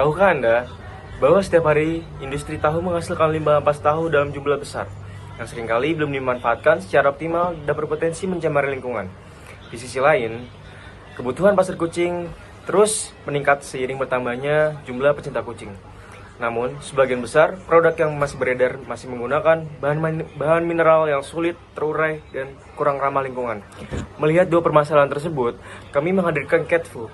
Tahukah Anda bahwa setiap hari industri tahu menghasilkan limbah ampas tahu dalam jumlah besar yang seringkali belum dimanfaatkan secara optimal dan berpotensi mencemari lingkungan. Di sisi lain, kebutuhan pasar kucing terus meningkat seiring bertambahnya jumlah pecinta kucing. Namun, sebagian besar produk yang masih beredar masih menggunakan bahan mineral yang sulit terurai dan kurang ramah lingkungan. Melihat dua permasalahan tersebut, kami menghadirkan Cat Food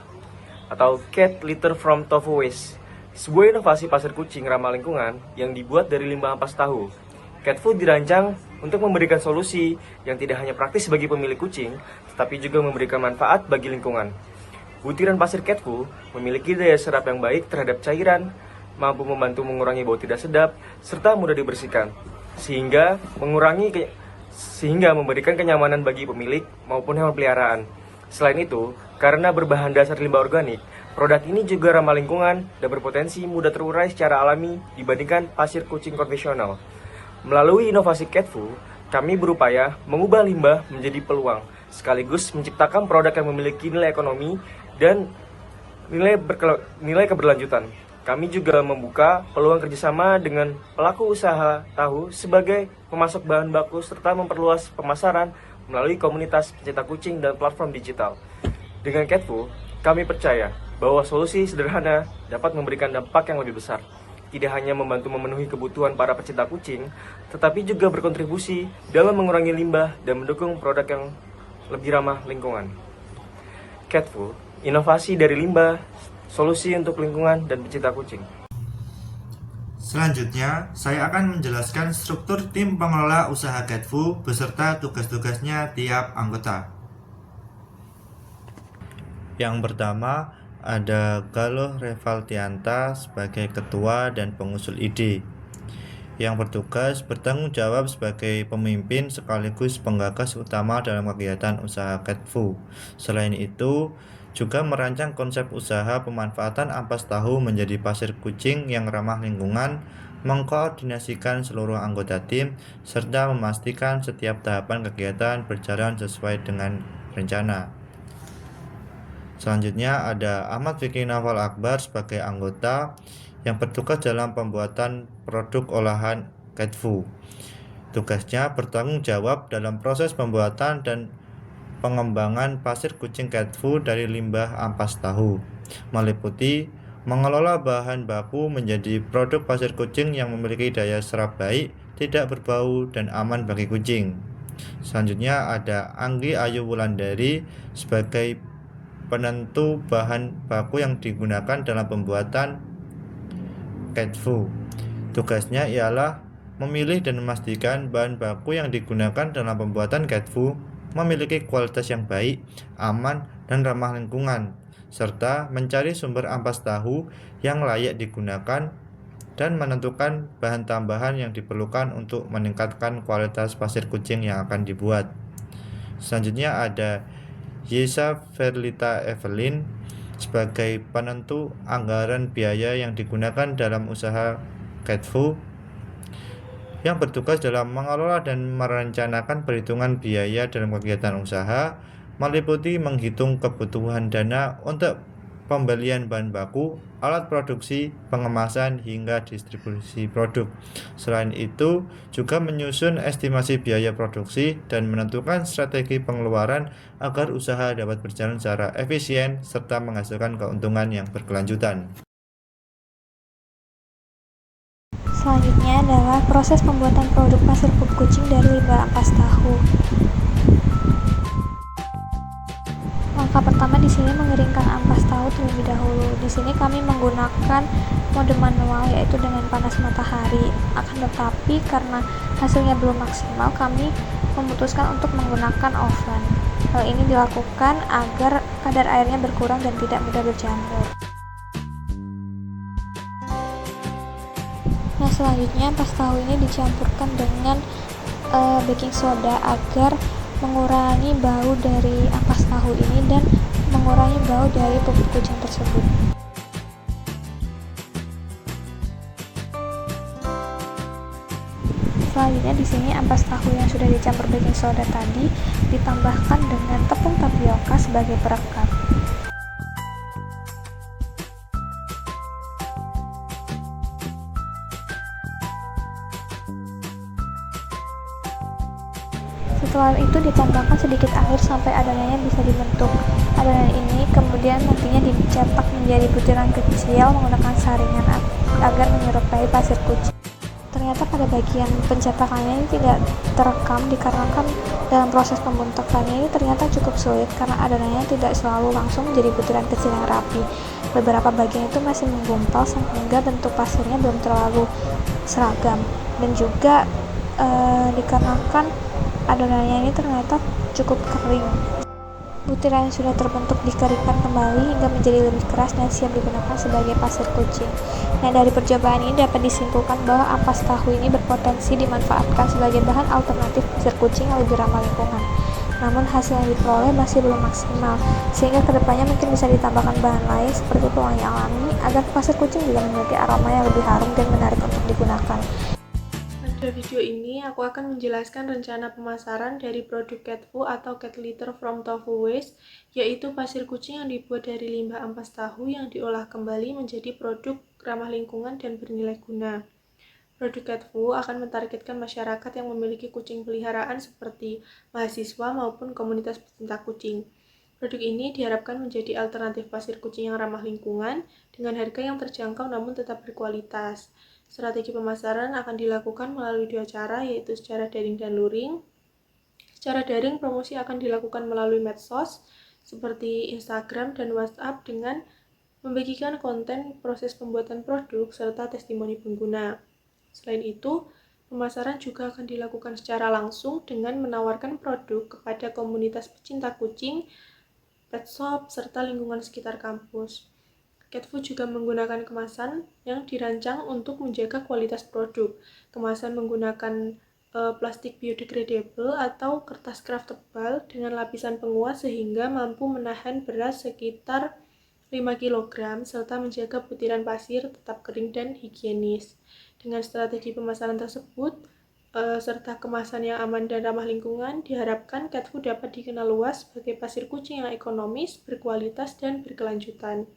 atau Cat Litter from Tofu Waste, sebuah inovasi pasir kucing ramah lingkungan yang dibuat dari limbah ampas tahu. Cat Food dirancang untuk memberikan solusi yang tidak hanya praktis bagi pemilik kucing, tetapi juga memberikan manfaat bagi lingkungan. Butiran pasir Cat Food memiliki daya serap yang baik terhadap cairan, mampu membantu mengurangi bau tidak sedap, serta mudah dibersihkan, sehingga memberikan kenyamanan bagi pemilik maupun hewan peliharaan. Selain itu, karena berbahan dasar limbah organik, produk ini juga ramah lingkungan dan berpotensi mudah terurai secara alami dibandingkan pasir kucing konvensional. Melalui inovasi Cat Food, kami berupaya mengubah limbah menjadi peluang, sekaligus menciptakan produk yang memiliki nilai ekonomi dan nilai keberlanjutan. Kami juga membuka peluang kerjasama dengan pelaku usaha tahu sebagai pemasok bahan baku serta memperluas pemasaran melalui komunitas pecinta kucing dan platform digital. Dengan Cat Food, kami percaya bahwa solusi sederhana dapat memberikan dampak yang lebih besar. Tidak hanya membantu memenuhi kebutuhan para pecinta kucing, tetapi juga berkontribusi dalam mengurangi limbah dan mendukung produk yang lebih ramah lingkungan. Cat Food, inovasi dari limbah, solusi untuk lingkungan dan pecinta kucing. Selanjutnya, saya akan menjelaskan struktur tim pengelola usaha Cat Food beserta tugas-tugasnya tiap anggota. Yang pertama, ada Galuh Revaltianta sebagai ketua dan pengusul ide, yang bertugas bertanggung jawab sebagai pemimpin sekaligus penggagas utama dalam kegiatan usaha Cat Food. Selain itu, juga merancang konsep usaha pemanfaatan ampas tahu menjadi pasir kucing yang ramah lingkungan, mengkoordinasikan seluruh anggota tim, serta memastikan setiap tahapan kegiatan berjalan sesuai dengan rencana. Selanjutnya ada Ahmad Fikri Nawal Akbar sebagai anggota yang bertugas dalam pembuatan produk olahan Cat Food. Tugasnya bertanggung jawab dalam proses pembuatan dan pengembangan pasir kucing Cat Food dari limbah ampas tahu, meliputi mengelola bahan baku menjadi produk pasir kucing yang memiliki daya serap baik, tidak berbau, dan aman bagi kucing. Selanjutnya ada Anggi Ayu Wulandari sebagai penentu bahan baku yang digunakan dalam pembuatan Cat Food. Tugasnya ialah memilih dan memastikan bahan baku yang digunakan dalam pembuatan Cat Food memiliki kualitas yang baik, aman, dan ramah lingkungan, serta mencari sumber ampas tahu yang layak digunakan dan menentukan bahan tambahan yang diperlukan untuk meningkatkan kualitas pasir kucing yang akan dibuat. Selanjutnya ada Yesa Verlita Evelyn sebagai penentu anggaran biaya yang digunakan dalam usaha Cat Food, yang bertugas dalam mengelola dan merencanakan perhitungan biaya dalam kegiatan usaha, meliputi menghitung kebutuhan dana untuk pembelian bahan baku, alat produksi, pengemasan, hingga distribusi produk. Selain itu, juga menyusun estimasi biaya produksi dan menentukan strategi pengeluaran agar usaha dapat berjalan secara efisien serta menghasilkan keuntungan yang berkelanjutan. Selanjutnya adalah proses pembuatan produk pasir pup kucing dari limbah ampas tahu. Langkah pertama di sini mengeringkan ampas tahu terlebih dahulu. Di sini kami menggunakan mode manual, yaitu dengan panas matahari. Akan tetapi karena hasilnya belum maksimal, kami memutuskan untuk menggunakan oven. Hal ini dilakukan agar kadar airnya berkurang dan tidak mudah berjamur. Nah, selanjutnya ampas tahu ini dicampurkan dengan baking soda agar mengurangi bau dari ampas tahu ini dan mengurangi bau dari pupuk kucing tersebut. Selanjutnya di sini ampas tahu yang sudah dicampur baking soda tadi ditambahkan dengan tepung tapioka sebagai perekat. Setelah itu ditambahkan sedikit air sampai adonannya bisa dibentuk. Adonan ini kemudian nantinya dicetak menjadi butiran kecil menggunakan saringan agar menyerupai pasir kucing. Ternyata pada bagian pencetakannya ini tidak terekam dikarenakan dalam proses pembentakannya ini ternyata cukup sulit karena adonannya tidak selalu langsung menjadi butiran kecil yang rapi. Beberapa bagian itu masih menggumpal sehingga bentuk pasirnya belum terlalu seragam, dan juga dikarenakan adonannya ini ternyata cukup kering. Butiran yang sudah terbentuk dikeringkan kembali hingga menjadi lebih keras dan siap digunakan sebagai pasir kucing. Nah, dari percobaan ini dapat disimpulkan bahwa ampas tahu ini berpotensi dimanfaatkan sebagai bahan alternatif pasir kucing yang lebih ramah lingkungan. Namun hasil yang diperoleh masih belum maksimal, sehingga kedepannya mungkin bisa ditambahkan bahan lain seperti pewangi alami agar pasir kucing juga memiliki aroma yang lebih harum dan menarik untuk digunakan. Pada video ini, aku akan menjelaskan rencana pemasaran dari produk cat food atau cat litter from tofu waste, yaitu pasir kucing yang dibuat dari limbah ampas tahu yang diolah kembali menjadi produk ramah lingkungan dan bernilai guna. Produk cat food akan mentargetkan masyarakat yang memiliki kucing peliharaan seperti mahasiswa maupun komunitas pecinta kucing. Produk ini diharapkan menjadi alternatif pasir kucing yang ramah lingkungan dengan harga yang terjangkau namun tetap berkualitas. Strategi pemasaran akan dilakukan melalui dua cara, yaitu secara daring dan luring. Secara daring, promosi akan dilakukan melalui medsos seperti Instagram dan WhatsApp dengan membagikan konten proses pembuatan produk serta testimoni pengguna. Selain itu, pemasaran juga akan dilakukan secara langsung dengan menawarkan produk kepada komunitas pecinta kucing, pet shop, serta lingkungan sekitar kampus. Cat food juga menggunakan kemasan yang dirancang untuk menjaga kualitas produk. Kemasan menggunakan plastik biodegradable atau kertas kraft tebal dengan lapisan penguat sehingga mampu menahan berat sekitar 5 kg serta menjaga butiran pasir tetap kering dan higienis. Dengan strategi pemasaran tersebut, serta kemasan yang aman dan ramah lingkungan, diharapkan cat food dapat dikenal luas sebagai pasir kucing yang ekonomis, berkualitas, dan berkelanjutan.